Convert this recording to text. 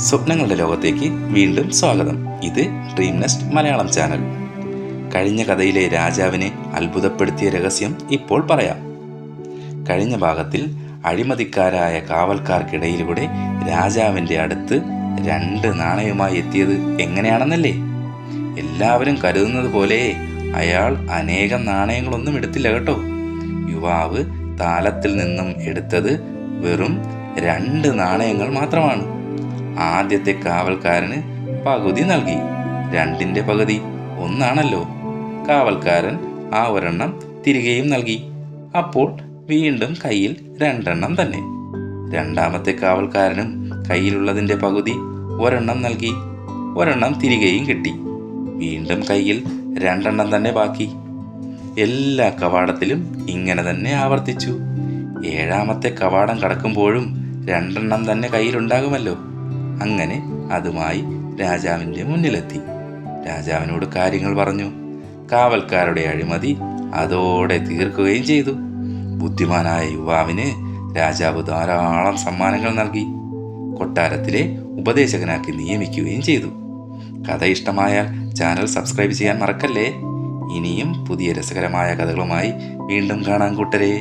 സ്വപ്നങ്ങളുടെ ലോകത്തേക്ക് വീണ്ടും സ്വാഗതം. ഇത് ഡ്രീം നെസ്റ്റ് മലയാളം ചാനൽ. കഴിഞ്ഞ കഥയിലെ രാജാവിനെ അത്ഭുതപ്പെടുത്തിയ രഹസ്യം ഇപ്പോൾ പറയാം. കഴിഞ്ഞ ഭാഗത്തിൽ അഴിമതിക്കാരായ കാവൽക്കാർക്കിടയിലൂടെ രാജാവിൻ്റെ അടുത്ത് 2 നാണയവുമായി എത്തിയത് എങ്ങനെയാണെന്നല്ലേ? എല്ലാവരും കരുതുന്നത് പോലെ അയാൾ അനേകം നാണയങ്ങളൊന്നും എടുത്തില്ല കേട്ടോ. യുവാവ് താലത്തിൽ നിന്നും എടുത്തത് വെറും 2 നാണയങ്ങൾ മാത്രമാണ്. ആദ്യത്തെ കാവൽക്കാരന് പകുതി നൽകി. 2ന്റെ പകുതി 1 കാവൽക്കാരൻ ആ ഒരെണ്ണം തിരികെയും നൽകി. അപ്പോൾ വീണ്ടും കയ്യിൽ 2 തന്നെ. രണ്ടാമത്തെ കാവൽക്കാരനും കയ്യിലുള്ളതിൻ്റെ പകുതി 1 നൽകി. 1 തിരികെയും കിട്ടി. വീണ്ടും കയ്യിൽ 2 തന്നെ ബാക്കി. എല്ലാ കവാടത്തിലും ഇങ്ങനെ തന്നെ ആവർത്തിച്ചു. 7ാമത്തെ കവാടം കടക്കുമ്പോഴും 2 തന്നെ കയ്യിലുണ്ടാകുമല്ലോ. അങ്ങനെ അതുമായി രാജാവിൻ്റെ മുന്നിലെത്തി. രാജാവിനോട് കാര്യങ്ങൾ പറഞ്ഞു. കാവൽക്കാരുടെ അഴിമതി അതോടെ തീർക്കുകയും ചെയ്തു. ബുദ്ധിമാനായ യുവാവിന് രാജാവ് ധാരാളം സമ്മാനങ്ങൾ നൽകി. കൊട്ടാരത്തിലെ ഉപദേശകനാക്കി നിയമിക്കുകയും ചെയ്തു. കഥ ഇഷ്ടമായാൽ ചാനൽ സബ്സ്ക്രൈബ് ചെയ്യാൻ മറക്കല്ലേ. ഇനിയും പുതിയ രസകരമായ കഥകളുമായി വീണ്ടും കാണാൻ കൂട്ടരെ.